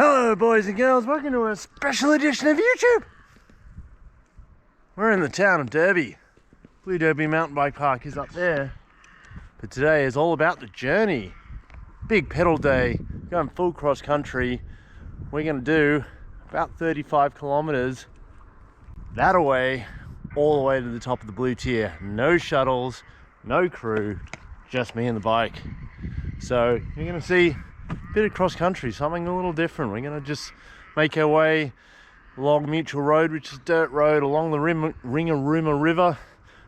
Hello boys and girls, welcome to a special edition of YouTube. We're in the town of Derby. Blue Derby Mountain Bike Park is up there. But today is all about the journey. Big pedal day, going full cross country. We're going to do about 35 kilometers that away, all the way to the top of the blue tier. No shuttles, no crew, just me and the bike. So you're going to see a bit of cross country, something a little different. We're going to just make our way along Mutual Road, which is dirt road, along the Ringarooma River,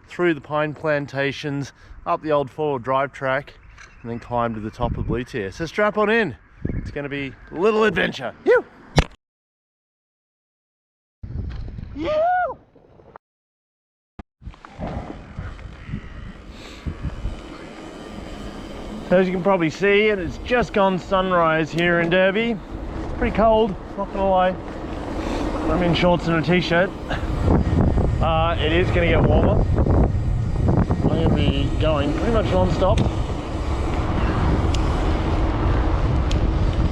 through the pine plantations, up the old four-wheel drive track, and then climb to the top of the blue tier. So strap on in. It's going to be a little adventure. You. So as you can probably see, it has just gone sunrise here in Derby. Pretty cold, not gonna lie. I'm in shorts and a t-shirt. It is gonna get warmer. I'm gonna be going pretty much non-stop.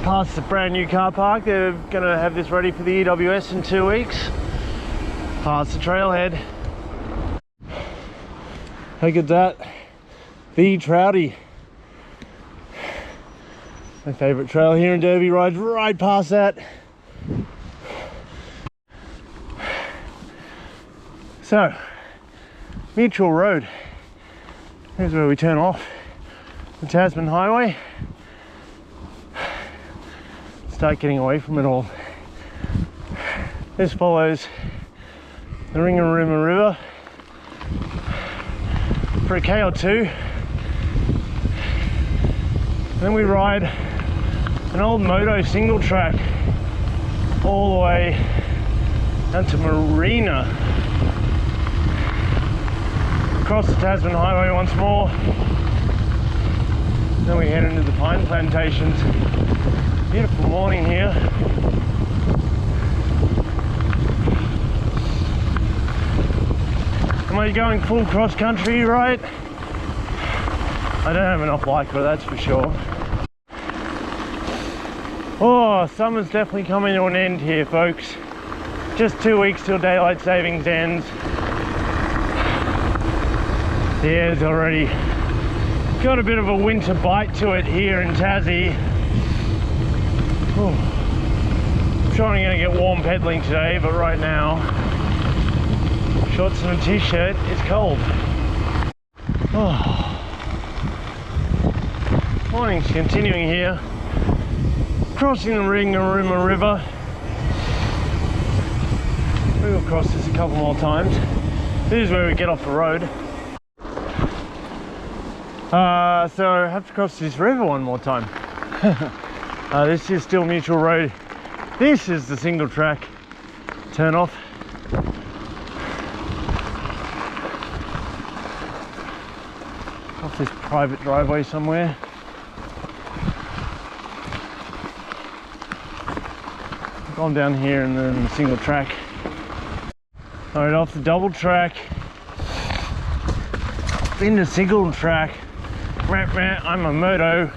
Past the brand new car park. They're gonna have this ready for the EWS in 2 weeks. Past the trailhead. Look at that. The Trouty. My favourite trail here in Derby, rides right past that. So, Mutual Road. Here's where we turn off the Tasman Highway. Start getting away from it all. This follows the Ringarooma River for a K or two. Then we ride an old moto single track all the way down to Marina. Across the Tasman Highway once more. Then we head into the pine plantations. Beautiful morning here. Am I going full cross country, right? I don't have enough Lycra, that's for sure. Oh, summer's definitely coming to an end here, folks. Just 2 weeks till daylight savings ends. The air's already got a bit of a winter bite to it here in Tassie. Oh. I'm sure I'm going to get warm pedaling today, but right now, shorts and a t-shirt, it's cold. Oh. Morning's continuing here, crossing the Ringarooma River. We will cross this a couple more times. This is where we get off the road. So I have to cross this river one more time. This is still Mutual Road. This is the single track turn off. Off this private driveway somewhere. Gone down here and then the single track. Alright, off the double track into single track. I'm a moto.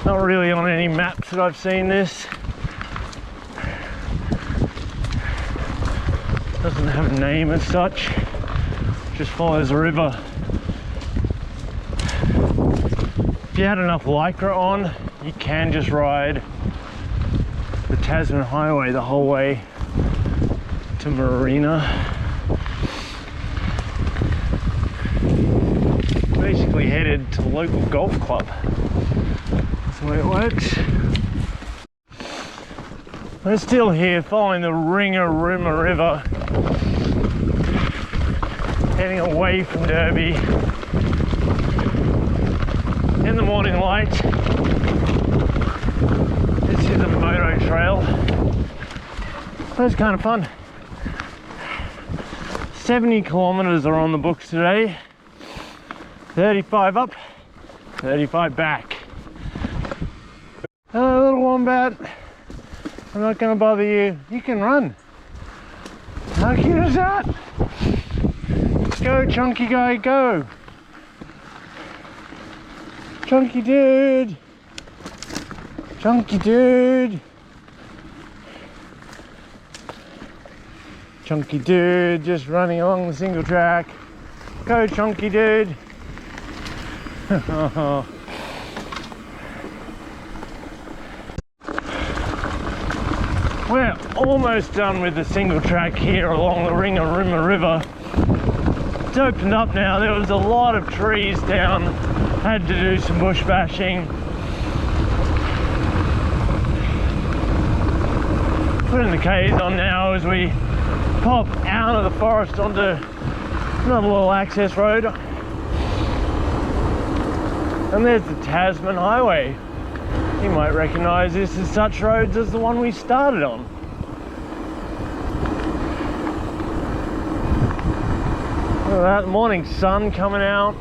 Not really on any maps that I've seen this. Doesn't have a name as such. Just follows the river. If you had enough Lycra on, you can just ride the Tasman Highway the whole way to Marina. Basically headed to the local golf club. That's the way it works. We're still here following the Ringarooma River, heading away from Derby. In the morning light. This is a moto trail. That's kind of fun. 70 kilometers are on the books today. 35 up, 35 back. Hello little Wombat. I'm not going to bother you. You can run. How cute is that? Go chunky guy, go. Chunky dude! Chunky dude! Chunky dude just running along the single track. Go chunky dude! We're almost done with the single track here along the Ringarooma River. It's opened up now. There was a lot of trees down. Had to do some bush bashing. Putting the K's on now as we pop out of the forest onto another little access road. And there's the Tasman Highway. You might recognise this as such roads as the one we started on. Look at that morning sun coming out.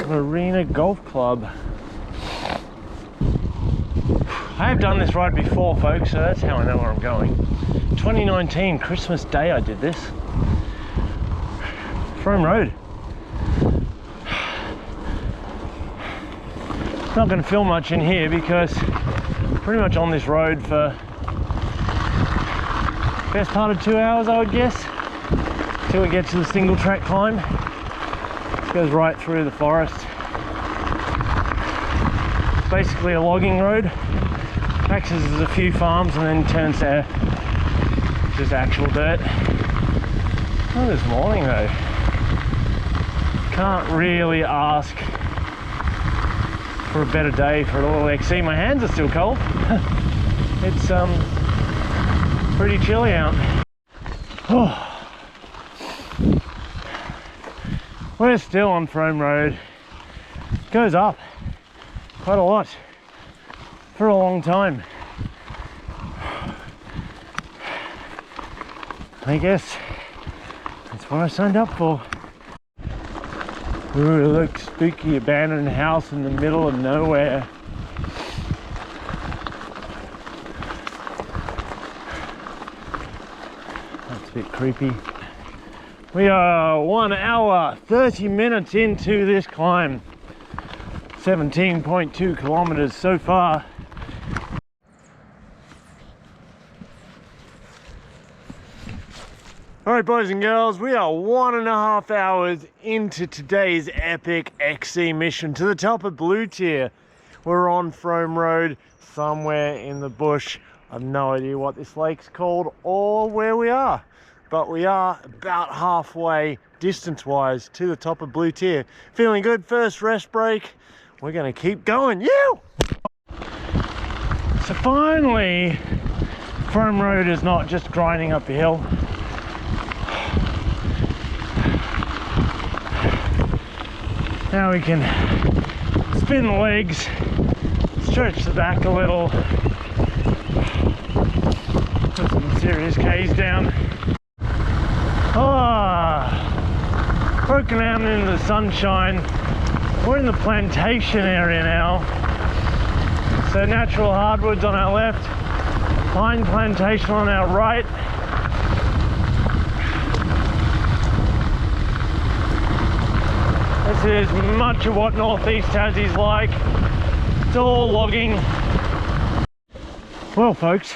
Marina Golf Club. I have done this ride before, folks, so that's how I know where I'm going. 2019, Christmas Day I did this. Frome Road. Not going to film much in here because pretty much on this road for best part of 2 hours, I would guess, till we get to the single track climb. It goes right through the forest. It's basically a logging road. Accesses a few farms and then turns to just actual dirt. Oh, this morning though. Can't really ask for a better day for a little XC. My hands are still cold. It's pretty chilly out. Oh. We're still on Frome Road. It goes up quite a lot for a long time. I guess that's what I signed up for. Ooh, look, spooky abandoned house in the middle of nowhere. That's a bit creepy. We are 1 hour 30 minutes into this climb. 17.2 kilometers so far. Alright boys and girls, we are 1.5 hours into today's epic XC mission to the top of Blue Tier. We're on Frome Road, somewhere in the bush. I've no idea what this lake's called or where we are, but we are about halfway distance-wise to the top of Blue Tier. Feeling good, first rest break. We're gonna keep going, yeah! So finally, Frome Road is not just grinding up a hill. Now we can spin the legs, stretch the back a little, put some serious K's down. Broken out into the sunshine. We're in the plantation area now. So natural hardwoods on our left, pine plantation on our right. This is much of what northeast Tassie's like. It's all logging. Well folks,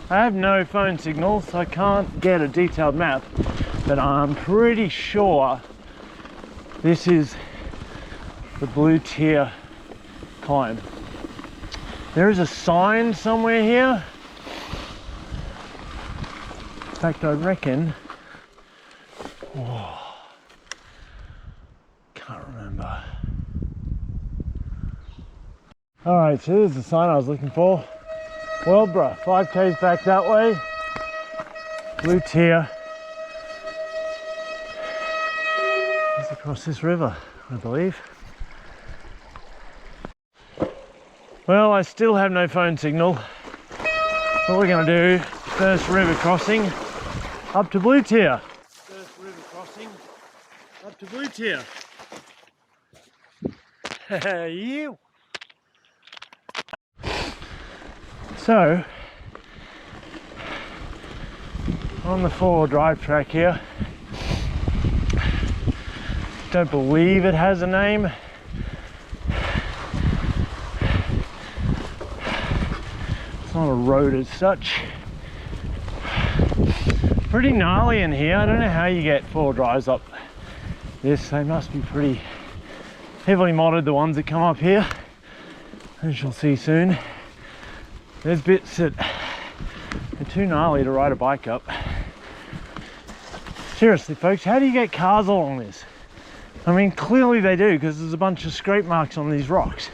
I have no phone signal, so I can't get a detailed map, but I'm pretty sure this is the Blue Tier climb. There is a sign somewhere here. In fact, I reckon, can't remember. Alright, so there's the sign I was looking for. Weldborough, 5k's back that way. Blue Tier. It's across this river, I believe. Well, I still have no phone signal. What we're going to do, first river crossing up to Blue Tier. First river crossing up to Blue Tier. You. So, on the 4-wheel drive track here, Don't believe it has a name. It's not a road as such. Pretty gnarly in here. I don't know how you get 4 drives up this. They must be pretty heavily modded, the ones that come up here, as you'll see soon. There's bits that are too gnarly to ride a bike up. Seriously folks, how do you get cars along this? I mean, clearly they do, because there's a bunch of scrape marks on these rocks.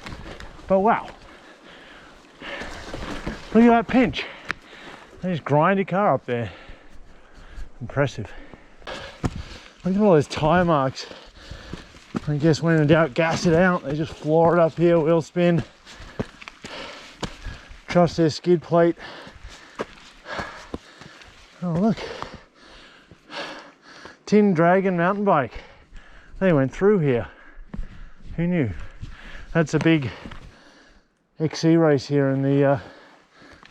But wow, look at that pinch. They just grind a car up there. Impressive. Look at all those tyre marks. I guess when in doubt, gas it out. They just floor it up here, wheel spin. Trust their skid plate. Oh look, Tin Dragon mountain bike. They went through here. Who knew? That's a big XC race here in the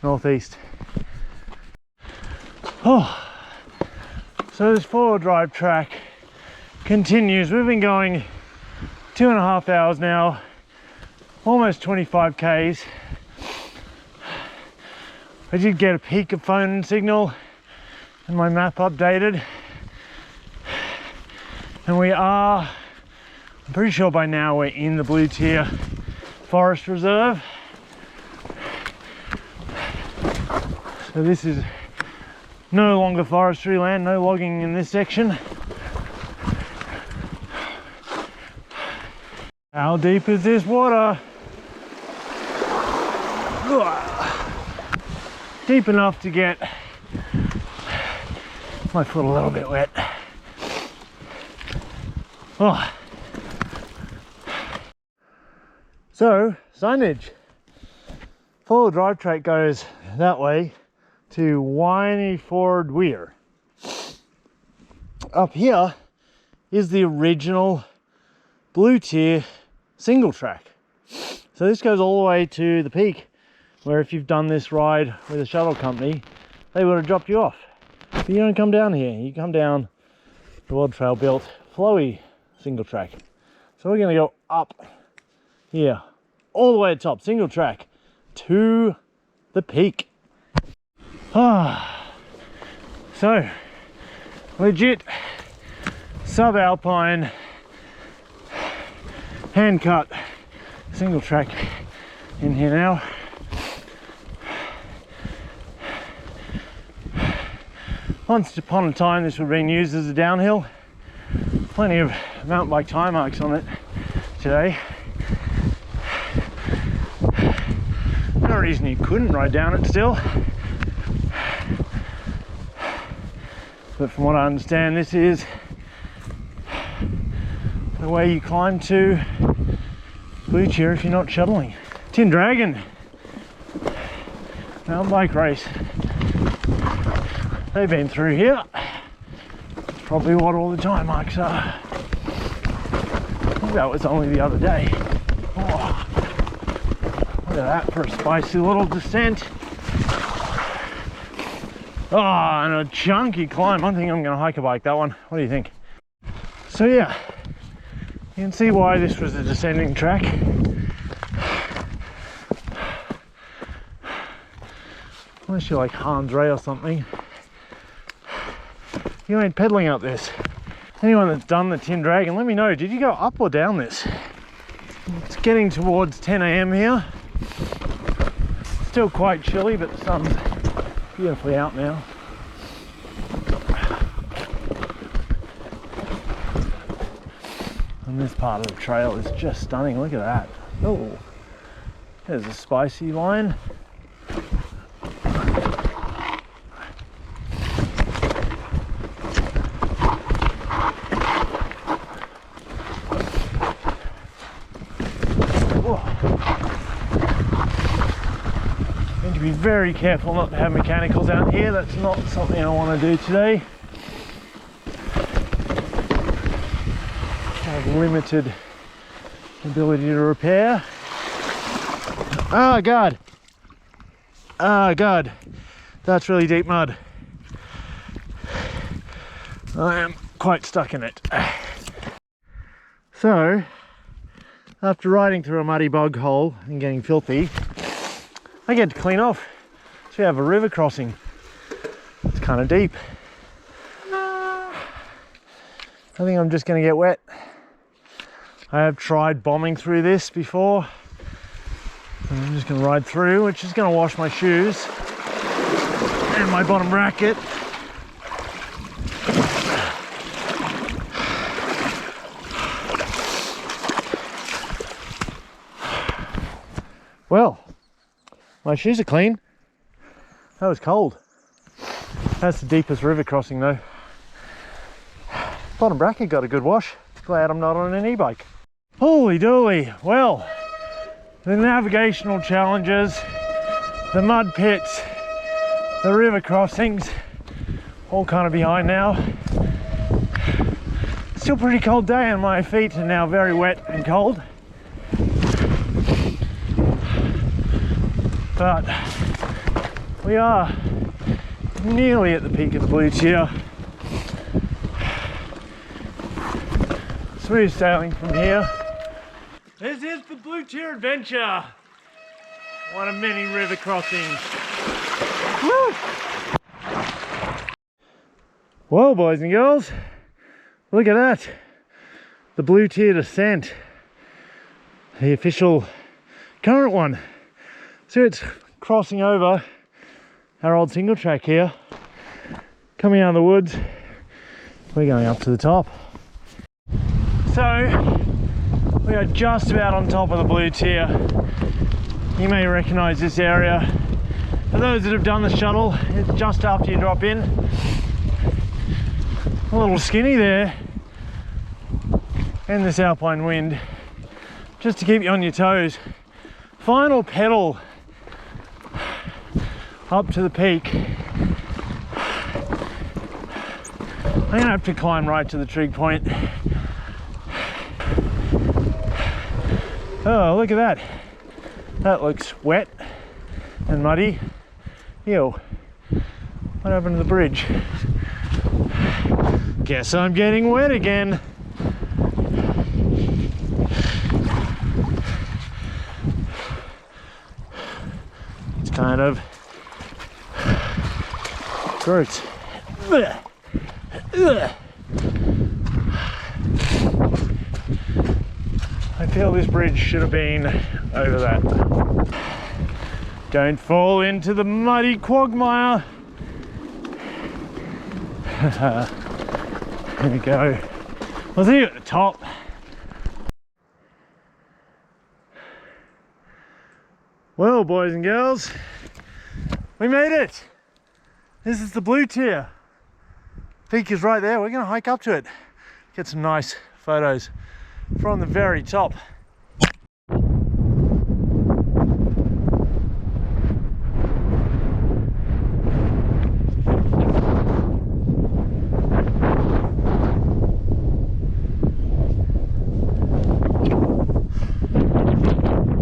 northeast. Oh, so this 4-wheel drive track continues. We've been going 2.5 hours now, almost 25 k's. I did get a peak of phone signal and my map updated, and we are, I'm pretty sure by now we're in the Blue Tier Forest Reserve. So this is no longer forestry land, no logging in this section. How deep is this water? Deep enough to get my foot a little bit wet. Oh. So, signage. 4-wheel drive track goes that way to Whiny Ford Weir. Up here is the original Blue Tier single track. So this goes all the way to the peak, where if you've done this ride with a shuttle company, they would have dropped you off. But you don't come down here, you come down the World Trail built flowy single track. So we're going to go up here, all the way to the top, single track, to the peak. So, legit subalpine hand cut single track in here now. Once upon a time this would have been used as a downhill. Plenty of mountain bike tire marks on it today. No reason you couldn't ride down it still. But from what I understand, this is the way you climb to Blue Tier if you're not shuttling. Tin Dragon mountain bike race. They've been through here. That's probably what all the tire marks are. I think that was only the other day. Oh, look at that for a spicy little descent. Oh, and a chunky climb. I think I'm going to hike a bike that one. What do you think? So yeah, you can see why this was a descending track. Unless you're like Hans Ray or something, you ain't pedaling up this. Anyone that's done the Tin Dragon, let me know, did you go up or down this? It's getting towards 10 AM here. Still quite chilly, but the sun's beautifully out now. And this part of the trail is just stunning. Look at that. Oh, there's a spicy line. Be very careful not to have mechanicals out here. That's not something I want to do today. I have limited ability to repair. Oh god, oh god, that's really deep mud. I am quite stuck in it. So, after riding through a muddy bog hole and getting filthy, I get to clean off. So we have a river crossing. It's kind of deep. I think I'm just going to get wet. I have tried bombing through this before. And I'm just going to ride through, which is going to wash my shoes and my bottom bracket. Well, my shoes are clean. That was cold. That's the deepest river crossing though. Bottom bracket got a good wash. Glad I'm not on an e-bike. Holy dooly. Well, the navigational challenges, the mud pits, the river crossings, all kind of behind now. Still pretty cold day and my feet are now very wet and cold. But we are nearly at the peak of the blue tier. Smooth sailing from here. This is the blue tier adventure. One of many river crossings. Woo! Well, boys and girls, look at that. The blue tier descent. The official current one. So it's crossing over our old single track here. Coming out of the woods, we're going up to the top. So we are just about on top of the blue tier. You may recognize this area. For those that have done the shuttle, it's just after you drop in. A little skinny there. And this alpine wind, just to keep you on your toes. Final pedal up to the peak. I'm gonna have to climb right to the trig point. Oh, look at that. That looks wet and muddy. Ew. What happened to the bridge? Guess I'm getting wet again. It's kind of gross. I feel this bridge should have been over that. Don't fall into the muddy quagmire. There we go. I'll see you at the top. Well, boys and girls, we made it. This is the blue tier. Peak is right there. We're going to hike up to it. Get some nice photos from the very top.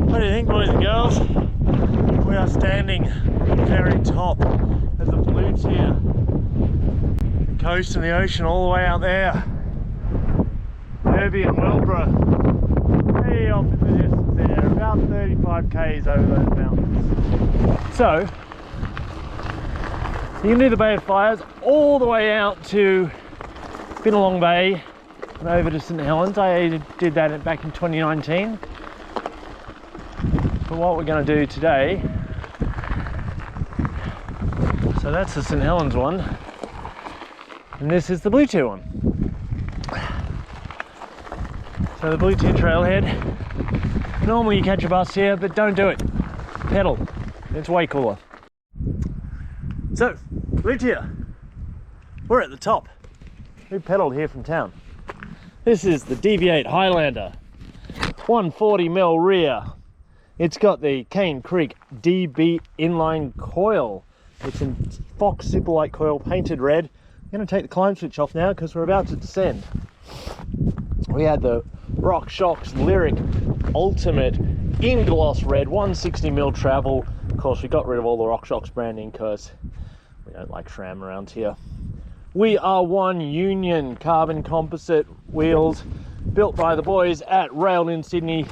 What do you think, boys and girls? We are standing on the very top of the blue tier. The coast and the ocean all the way out there. Deviate and Weldborough, way off in the distance there, about 35 k's over those mountains. So, you can do the Bay of Fires all the way out to Binalong Bay and over to St Helens. I did that back in 2019. But what we're going to do today, so that's the St Helens one, and this is the blue tier one. So the blue tier trailhead, normally you catch a bus here, but don't do it. Pedal, it's way cooler. So, blue tier, we're at the top. We pedaled here from town. This is the Deviate Highlander, 140mm rear. It's got the Cane Creek DB inline coil. It's in Fox Superlight coil, painted red. I'm going to take the climb switch off now because we're about to descend. We had the RockShox Lyric Ultimate in gloss red, 160mm travel. Of course, we got rid of all the RockShox branding because we don't like SRAM around here. We are one union carbon composite wheels, built by the boys at Rail in Sydney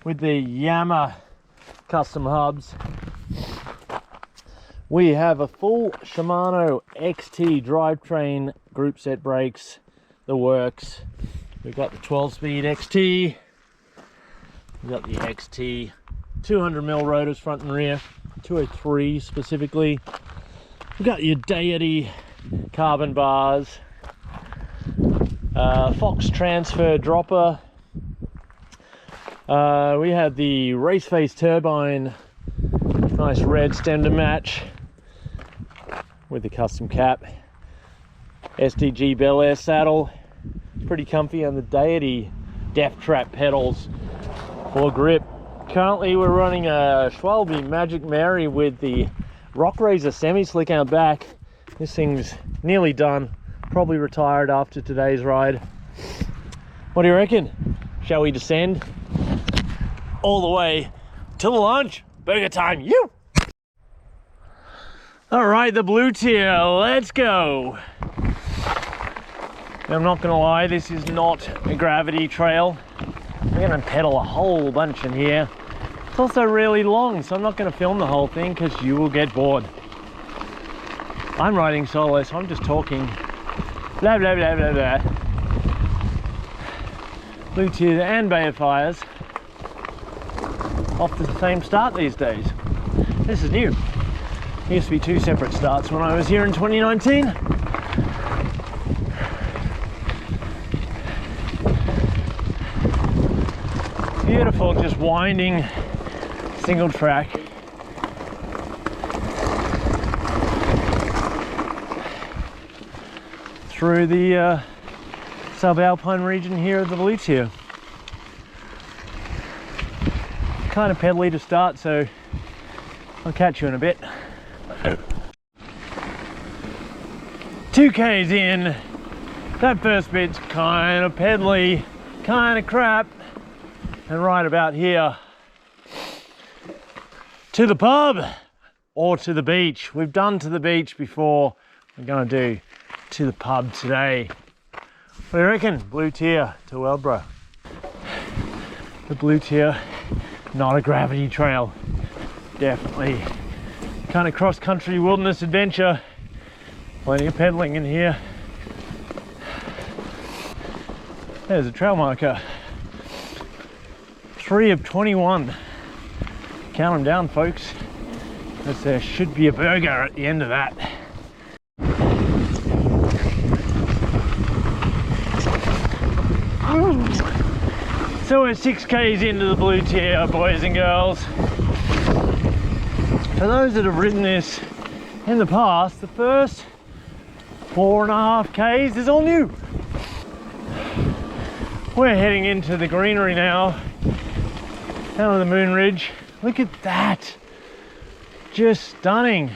with the Yamaha custom hubs. We have a full Shimano XT drivetrain, group set brakes, the works. We've got the 12-speed XT. We've got the XT 200mm rotors front and rear, 203 specifically. We've got your Deity carbon bars, Fox transfer dropper. We have the race face turbine, nice red stem to match with the custom cap. SDG Bel Air saddle, pretty comfy, and the Deity Death Trap pedals for grip. Currently we're running a Schwalbe Magic Mary with the Rock Razor semi-slick out back. This thing's nearly done, probably retired after today's ride. What do you reckon? Shall we descend all the way to the launch? Burger time, you! All right, the blue tier, let's go. I'm not gonna lie, this is not a gravity trail. We're gonna pedal a whole bunch in here. It's also really long, so I'm not gonna film the whole thing because you will get bored. I'm riding solo, so I'm just talking blah, blah, blah, blah, blah. Blue tier and Bay of Fires off to the same start these days. This is new. It used to be two separate starts when I was here in 2019. Beautiful, just winding single track. Through the subalpine region here of the blue tier. Kind of pedally to start, so I'll catch you in a bit. 2K's in. That first bit's kind of pedally, kind of crap. And right about here, to the pub or to the beach. We've done to the beach before. We're gonna do to the pub today. What do you reckon? Blue tier to Weldborough. The blue tier, not a gravity trail. Definitely kind of cross-country wilderness adventure. Plenty of pedaling in here. There's a trail marker. 3 of 21. Count them down, folks, because there should be a burger at the end of that. So we're 6Ks into the blue tier, boys and girls. For those that have ridden this in the past, the first 4.5 Ks is all new. We're heading into the greenery now, down on the Moon Ridge. Look at that, just stunning.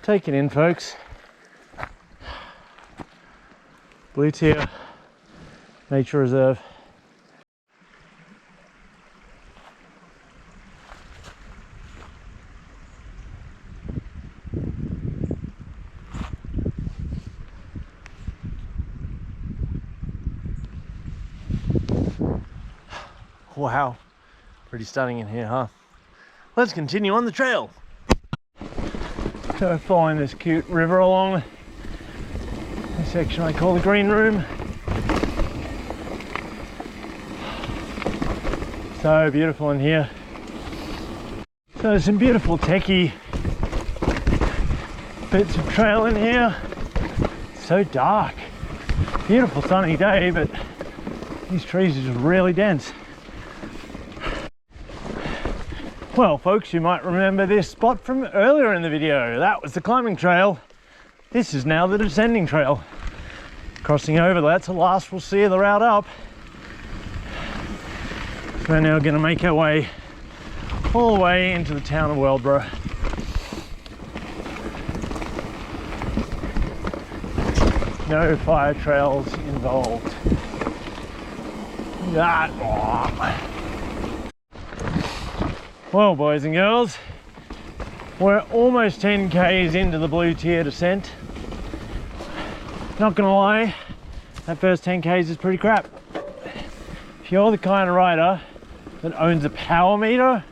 Take it in, folks. Blue tier, nature reserve. Wow, pretty stunning in here, huh? Let's continue on the trail. So following this cute river along this section I call the green room. So beautiful in here. So there's some beautiful techie bits of trail in here. So dark. Beautiful sunny day, but these trees are just really dense. Well, folks, you might remember this spot from earlier in the video. That was the climbing trail. This is now the descending trail. Crossing over, that's the last we'll see of the route up. So we're now going to make our way all the way into the town of Weldborough. No fire trails involved. That. Oh. Well, boys and girls, we're almost 10 Ks into the blue tier descent. Not gonna lie, that first 10Ks is pretty crap. If you're the kind of rider that owns a power meter,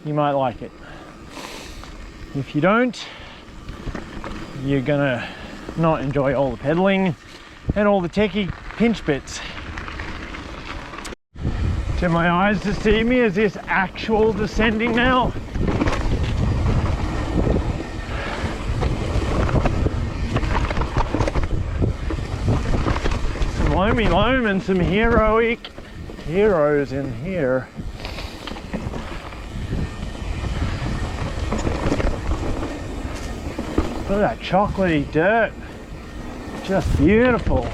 you might like it. If you don't, you're gonna not enjoy all the pedaling and all the techie pinch bits. Do my eyes deceive me? Is this actual descending now? Some loamy loam and some heroes in here. Look at that chocolatey dirt. Just beautiful.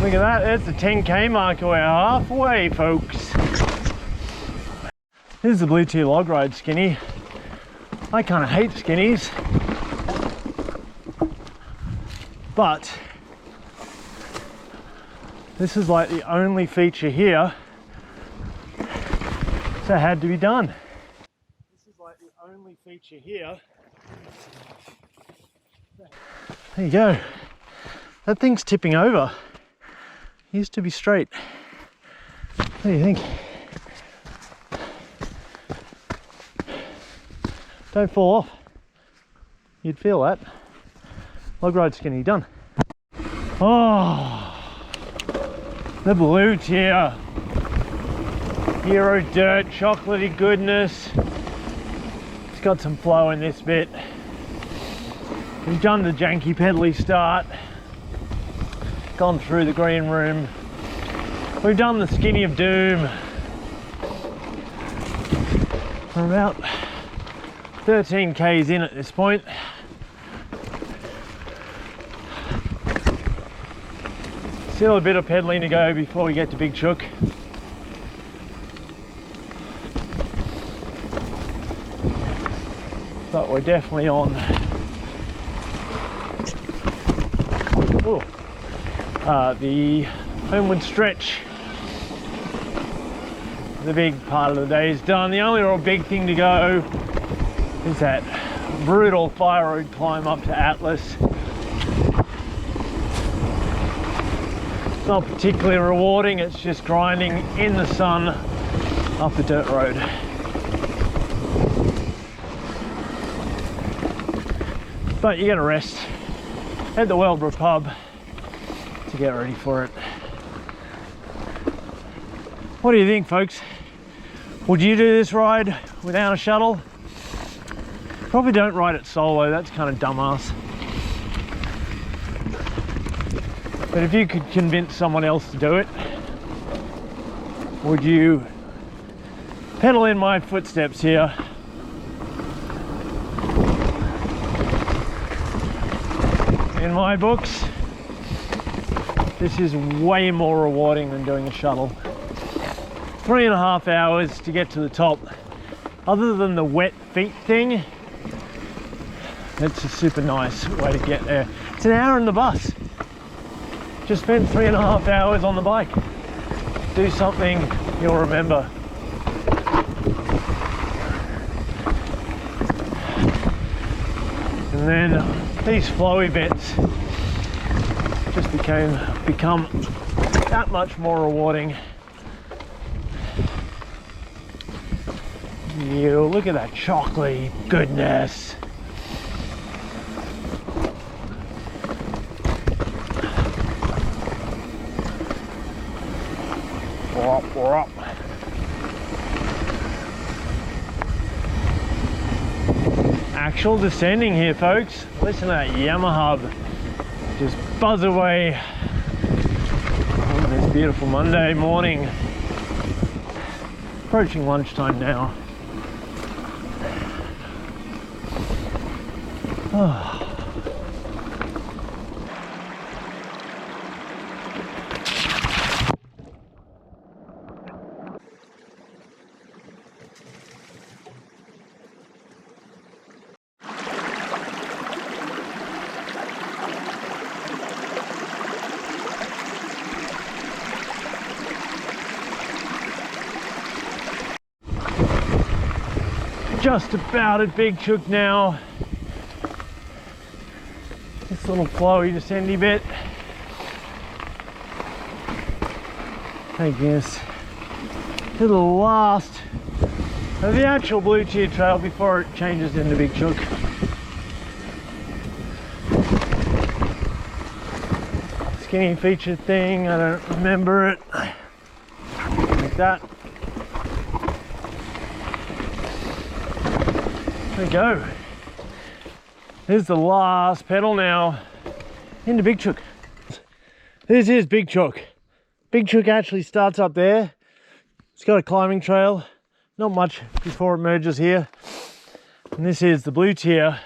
Look at that, there's the 10K marker. We're halfway, folks. This is the Blue 2 log ride skinny. I kind of hate skinnies, but this is like the only feature here that had to be done. This is like the only feature here. There you go. That thing's tipping over. It used to be straight. What do you think? Don't fall off. You'd feel that. Log ride skinny done. Oh, the blue tier. Hero dirt, chocolatey goodness. It's got some flow in this bit. We've done the janky pedally start, gone through the green room. We've done the skinny of doom. We're about 13Ks in at this point. Still a bit of pedaling to go before we get to Big Chook. But we're definitely on the homeward stretch. The big part of the day is done. The only real big thing to go is that brutal fire road climb up to Atlas. It's not particularly rewarding, it's just grinding in the sun up the dirt road. But you get a rest at the Weldborough pub to get ready for it. What do you think, folks? Would you do this ride without a shuttle? Probably don't ride it solo, that's kind of dumbass. But if you could convince someone else to do it, would you pedal in my footsteps here? In my books, this is way more rewarding than doing a shuttle. 3.5 hours to get to the top. Other than the wet feet thing, it's a super nice way to get there. It's an hour in the bus. Just spent 3.5 hours on the bike. Do something you'll remember. And then these flowy bits just become that much more rewarding. You look at that chocolatey goodness. We're up. Actual descending here, folks. Listen to that Yamaha just buzz away on this beautiful Monday morning. Approaching lunchtime now. Oh. Just about at Big Chook now. This little flowy descendy bit. taking us to the last of the actual Blue Tier Trail before it changes into Big Chook. Skinny feature thing, I don't remember it. Like that. There we go. Here's the last pedal now into Big Chook. This is Big Chook. Big Chook actually starts up there. It's got a climbing trail, not much before it merges here. And this is the Blue Tier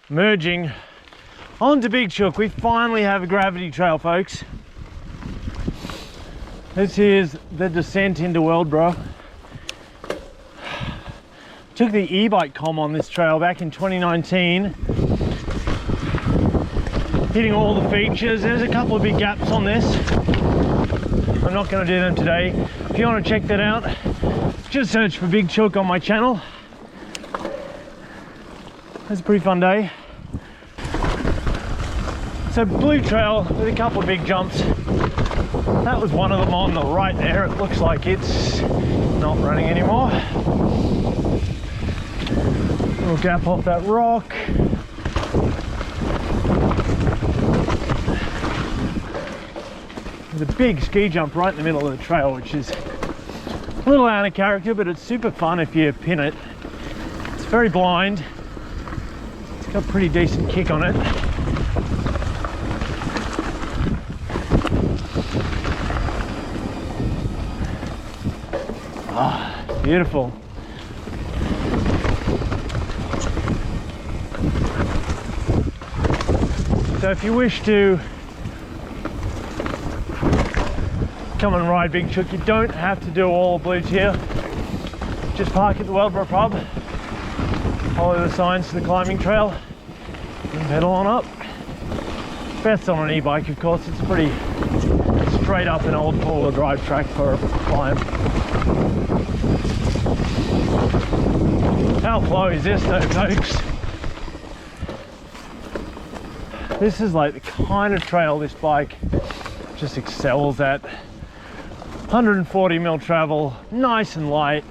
merging onto Big Chook. We finally have a gravity trail, folks. This is the descent into Weldborough. Took the eBike comm on this trail back in 2019. Hitting all the features. There's a couple of big gaps on this. I'm not going to do them today. If you want to check that out, just search for Big Chook on my channel. It's a pretty fun day. So Blue Trail with a couple of big jumps. That was one of them on the right there. It looks like it's not running anymore. Little gap off that rock. There's a big ski jump right in the middle of the trail, which is a little out of character, but it's super fun if you pin it. It's very blind. It's got a pretty decent kick on it. Ah, beautiful. So if you wish to come and ride Big Chook, you don't have to do all Blue Tier. Just park at the Weldborough pub, follow the signs to the climbing trail, and pedal on up. Best on an e-bike, of course. It's pretty straight up an old four-wheel drive track for a climb. How flow is this though, folks? This is like the kind of trail this bike just excels at. 140mm travel, nice and light.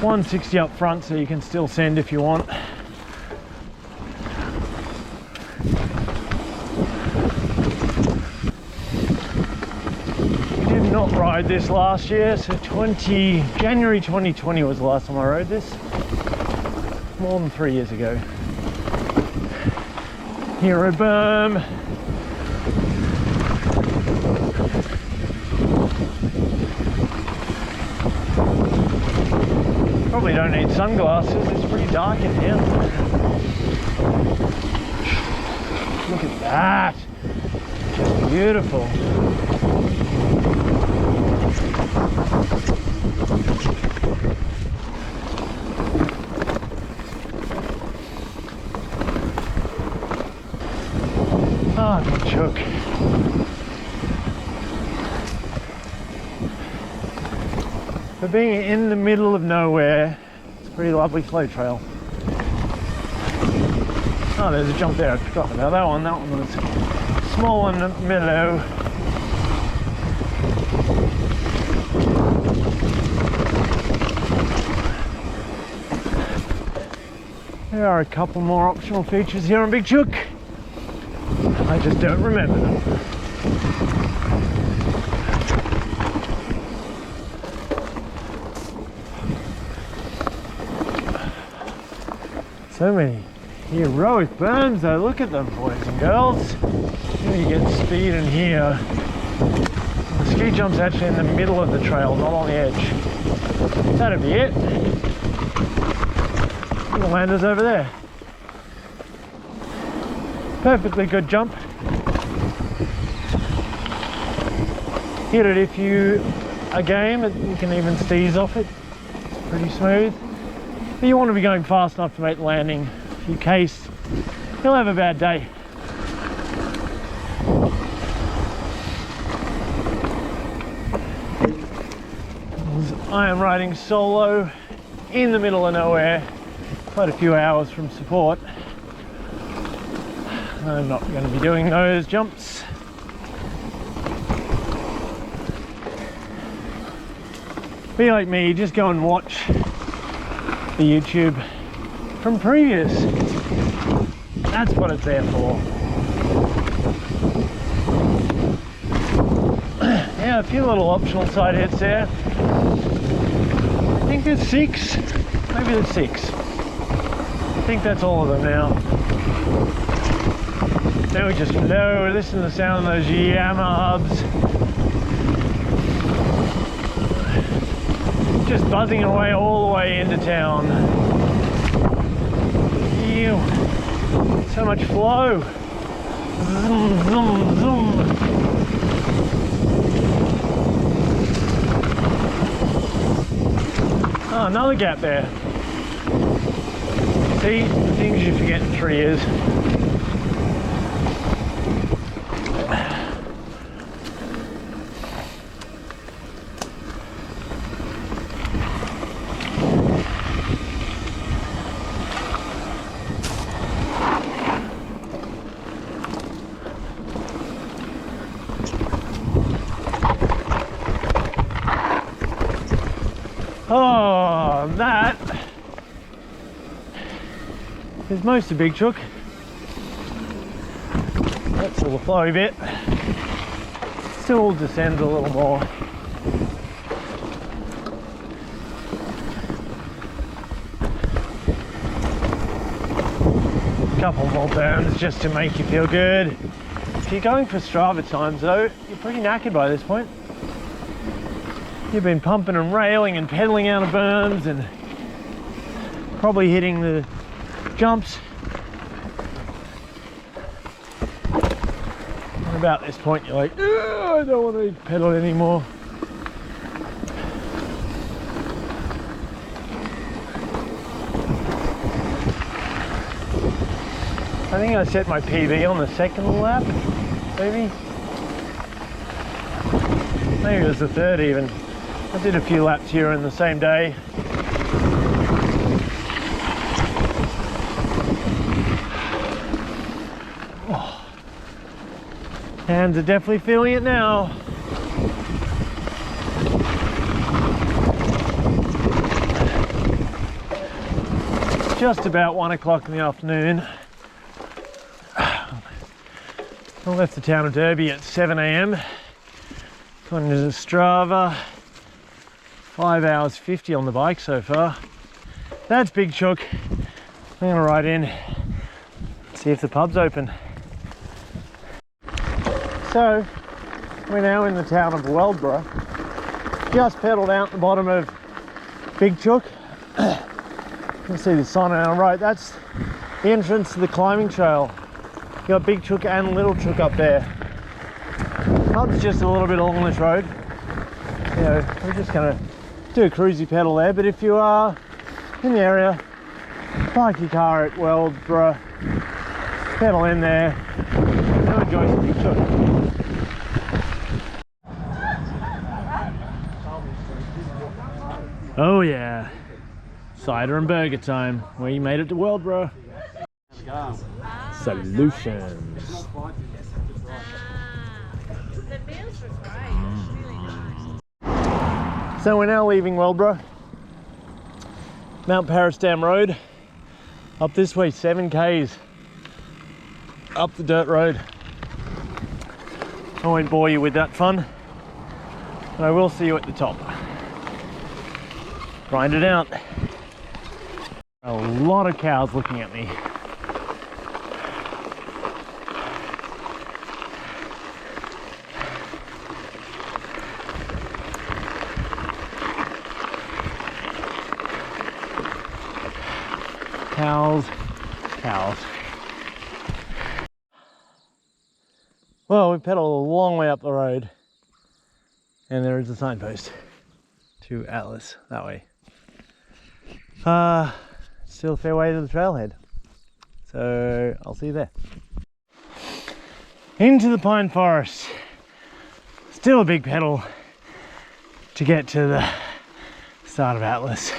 160 up front so you can still send if you want. We did not ride this last year, so January 2020 was the last time I rode this. More than 3 years ago. Hero berm. Probably don't need sunglasses, it's pretty dark in here. Look at that, just beautiful. Ah, good Chook. For being in the middle of nowhere, it's a pretty lovely flow trail. Oh, there's a jump there, I forgot about that one. That one was small and mellow. There are a couple more optional features here on Big Chook. I just don't remember them. So many heroic berms though, look at them boys and girls. Here you get speed in here. The ski jump's actually in the middle of the trail, not on the edge. That'd be it. The lander's over there. Perfectly good jump. Hit it if you are game, you can even steeze off it. It's pretty smooth. But you want to be going fast enough to make the landing. If you case, you'll have a bad day. I am riding solo in the middle of nowhere, quite a few hours from support. I'm not going to be doing those jumps. Be like me, just go and watch the YouTube from previous. That's what it's there for. Yeah, a few little optional side hits there. I think there's 6, maybe there's 6. I think that's all of them now. Then we just flow, listen to the sound of those Yammer hubs. Just buzzing away all the way into town. Ew. So much flow. Zoom, zoom, zoom. Oh, another gap there. See, the things you forget in 3 years. Oh, that is most of Big Chook. That's all the flow bit. Still descends a little more. A couple more burns just to make you feel good. If you're going for Strava times though, you're pretty knackered by this point. You've been pumping and railing and pedaling out of berms and probably hitting the jumps. And about this point you're like, I don't want to pedal anymore. I think I set my PB on the second lap, maybe. Maybe it was the third even. I did a few laps here in the same day. Oh. Hands are definitely feeling it now. Just about 1 o'clock in the afternoon. I left the town of Derby at 7 AM. According to Strava, 5 hours 50 on the bike so far. That's Big Chook. I'm gonna ride in, see if the pub's open. So, we're now in the town of Weldborough. Just pedalled out the bottom of Big Chook. You can see the sign on our right. That's the entrance to the climbing trail. You got Big Chook and Little Chook up there. Pub's just a little bit along this road. You know, we're just gonna do a cruisy pedal there, but if you are in the area, park your car at Weldborough, pedal in there, and enjoy some Big Chook. Oh yeah, cider and burger time. We made it to Weldborough. Solutions. The meals were great. Really nice. So we're now leaving Weldborough. Mount Paris Dam Road. Up this way, 7 k's. Up the dirt road. I won't bore you with that fun, but I will see you at the top. Grind it out. A lot of cows looking at me. Cows, cows. Well, we pedaled a long way up the road and there is a signpost to Atlas that way. Still a fair way to the trailhead, so I'll see you there. Into the pine forest. Still a big pedal to get to the start of Atlas.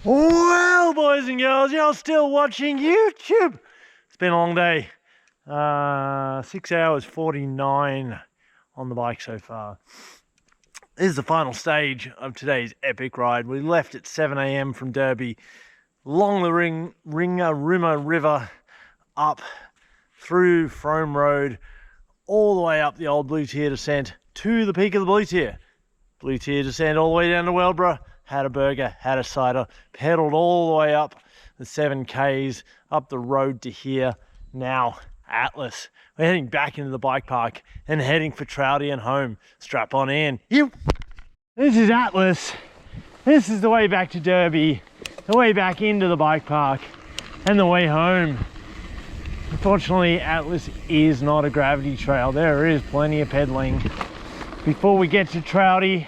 Well, boys and girls, you're still watching YouTube. It's been a long day. 6 hours 49 on the bike so far. This is the final stage of today's epic ride. We left at 7 a.m. from Derby, along the Ringarooma River, up through Frome Road, all the way up the old Blue Tier descent to the peak of the Blue Tier. Blue Tier descent all the way down to Weldborough, had a burger, had a cider, pedalled all the way up the 7Ks, up the road to here. Now, Atlas. We're heading back into the bike park and heading for Trouty and home. Strap on in. You. This is Atlas. This is the way back to Derby, the way back into the bike park, and the way home. Unfortunately, Atlas is not a gravity trail. There is plenty of pedaling before we get to Trouty.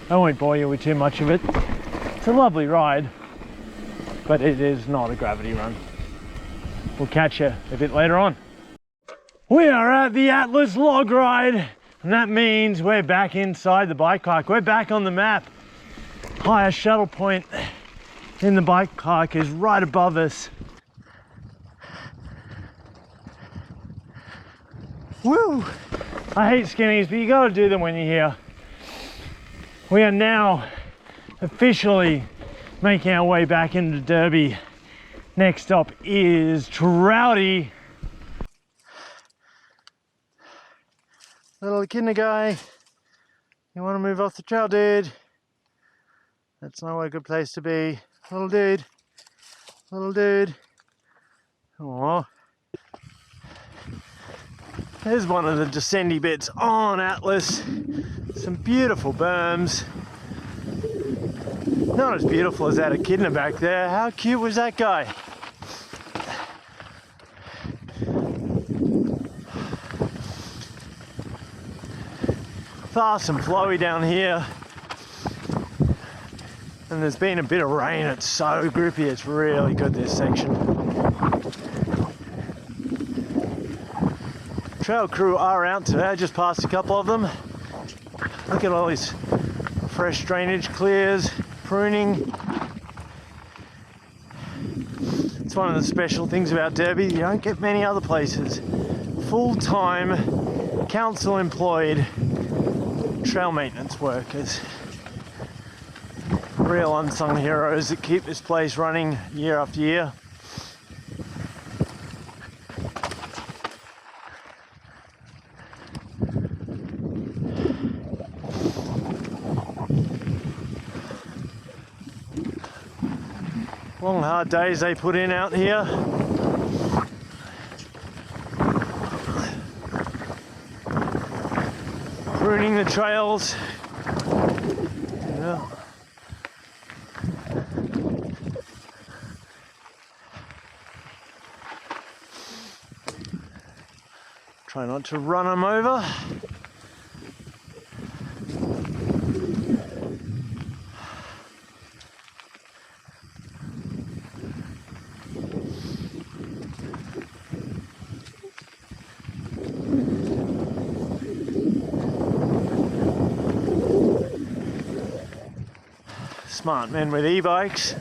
I won't bore you with too much of it. It's a lovely ride, but it is not a gravity run. We'll catch you a bit later on. We are at the Atlas log ride, and that means we're back inside the bike park. We're back on the map. Highest shuttle point in the bike park is right above us. Woo! I hate skinnies, but you gotta do them when you're here. We are now officially making our way back into Derby. Next stop is Trouty. Little Echidna guy, you want to move off the trail, dude? That's not a good place to be. Little dude, little dude. Aww. There's one of the descendy bits on Atlas. Some beautiful berms. Not as beautiful as that Echidna back there. How cute was that guy? Fast and flowy down here. And there's been a bit of rain. It's so grippy. It's really good, this section. Trail crew are out today. I just passed a couple of them. Look at all these fresh drainage clears, pruning. It's one of the special things about Derby. You don't get many other places. Full-time, council-employed trail maintenance workers. Real unsung heroes that keep this place running year after year. Long hard days they put in out here. Pruning the trails. Yeah. Try not to run them over. Smart men with e-bikes.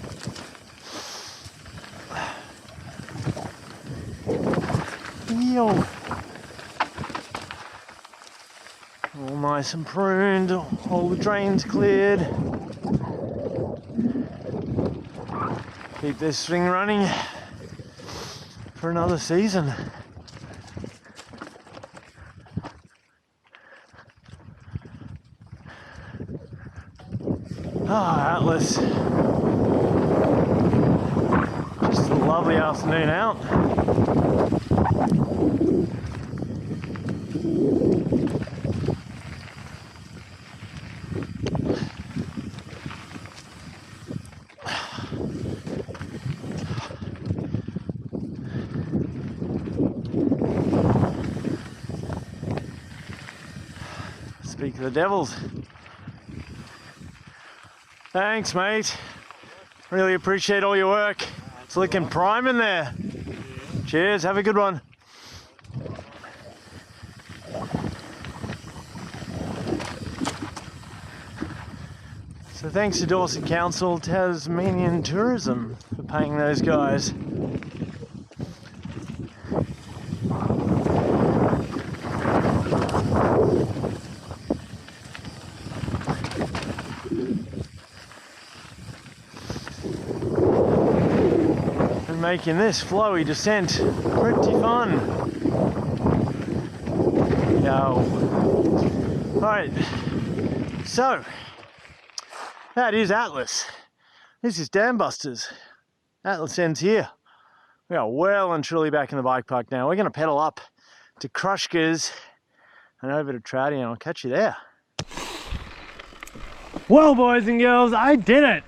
Yo. All nice and pruned, all the drains cleared. Keep this thing running for another season. Ah, Atlas. Just a lovely afternoon out. Speak of the devils. Thanks, mate. Really appreciate all your work. It's looking prime in there. Cheers, have a good one. So thanks to Dorset Council, Tasmanian Tourism for paying those guys. making this flowy descent pretty fun. Yo. Alright, so that is Atlas. This is Dam Busters. Atlas ends here. We are well and truly back in the bike park now. We're going to pedal up to Krushka's and over to Trouty, and I'll catch you there. Well, boys and girls, I did it.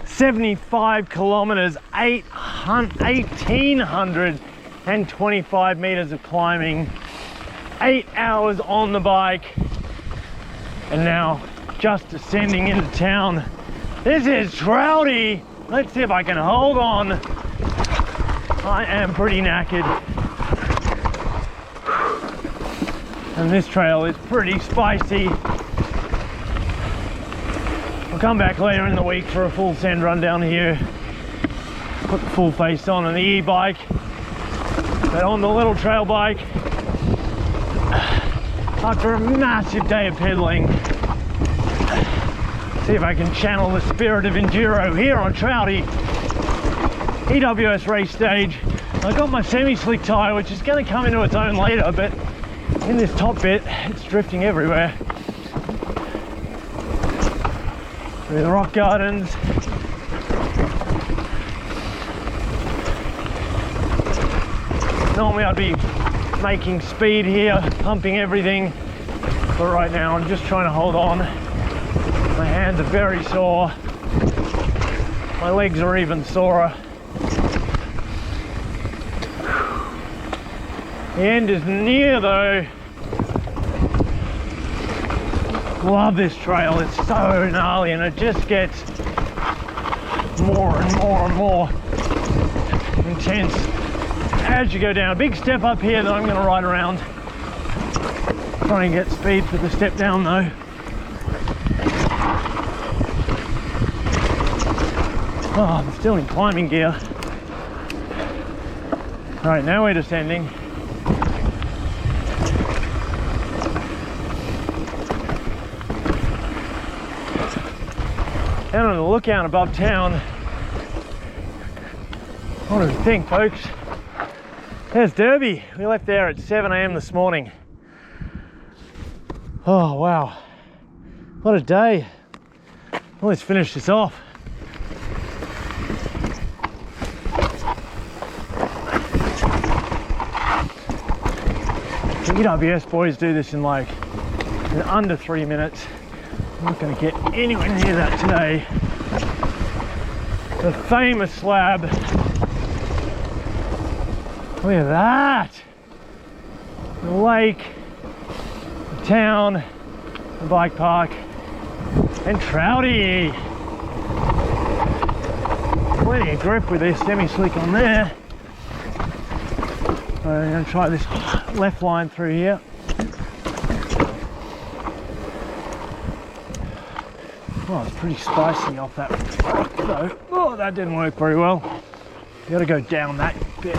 75 kilometers, 1,825 meters of climbing, 8 hours on the bike, and now just descending into town. This is Trouty. Let's see if I can hold on. I am pretty knackered. And this trail is pretty spicy. I'll come back later in the week for a full send run down here. Put the full face on the e-bike. But on the little trail bike, after a massive day of pedaling, see if I can channel the spirit of enduro here on Trouty. EWS race stage. I got my semi-slick tyre, which is going to come into its own later, but in this top bit, it's drifting everywhere. Through the rock gardens. Normally I'd be making speed here, pumping everything, but right now I'm just trying to hold on. My hands are very sore. My legs are even sorer. The end is near though. Love this trail, it's so gnarly and it just gets more and more and more intense as you go down. Big step up here that I'm going to ride around. Try and get speed for the step down though. Oh, I'm still in climbing gear. Alright, now we're descending. Down on the lookout above town. What do you think, folks? There's Derby. We left there at 7 AM this morning. Oh, wow. What a day. Well, let's finish this off. The EWS boys do this in under 3 minutes. I'm not going to get anywhere near that today. The famous slab. Look at that. The lake, the town, the bike park, and Trouty. Plenty of grip with this semi-slick on there. So I'm going to try this left line through here. Oh, it's pretty spicy off that rock though. Oh, that didn't work very well. You gotta go down that bit.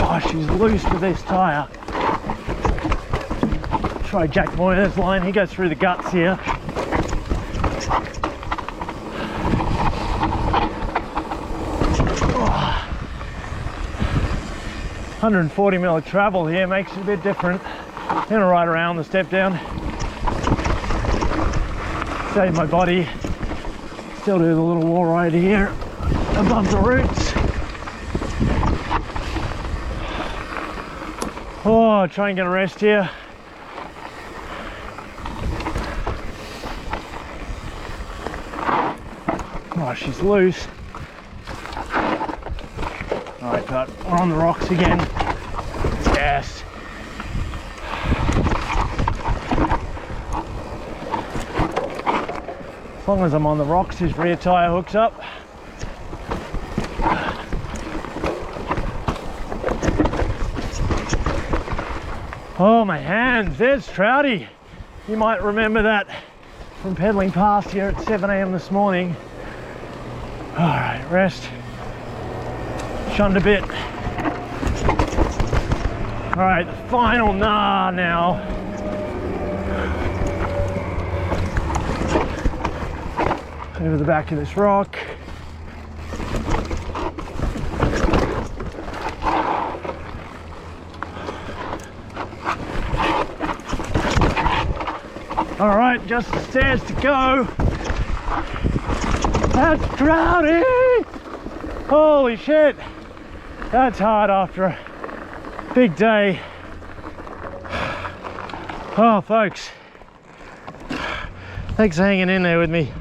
Oh, she's loose with this tyre. Try Jack Moyer's line, he goes through the guts here. Oh. 140 mil of travel here makes it a bit different. I'm gonna ride around the step down. Save my body. Still do the little wall ride here above the roots. Oh, try and get a rest here. Oh, she's loose. Alright, but we're on the rocks again. Yes. As long as I'm on the rocks, his rear tyre hooks up. Oh, my hands, there's Trouty. You might remember that from pedaling past here at 7 AM this morning. All right, rest. Shunned a bit. All right, the final nah now. over the back of this rock. All right, just the stairs to go. That's Trouty! Holy shit! That's hard after a big day. Oh, folks, thanks for hanging in there with me.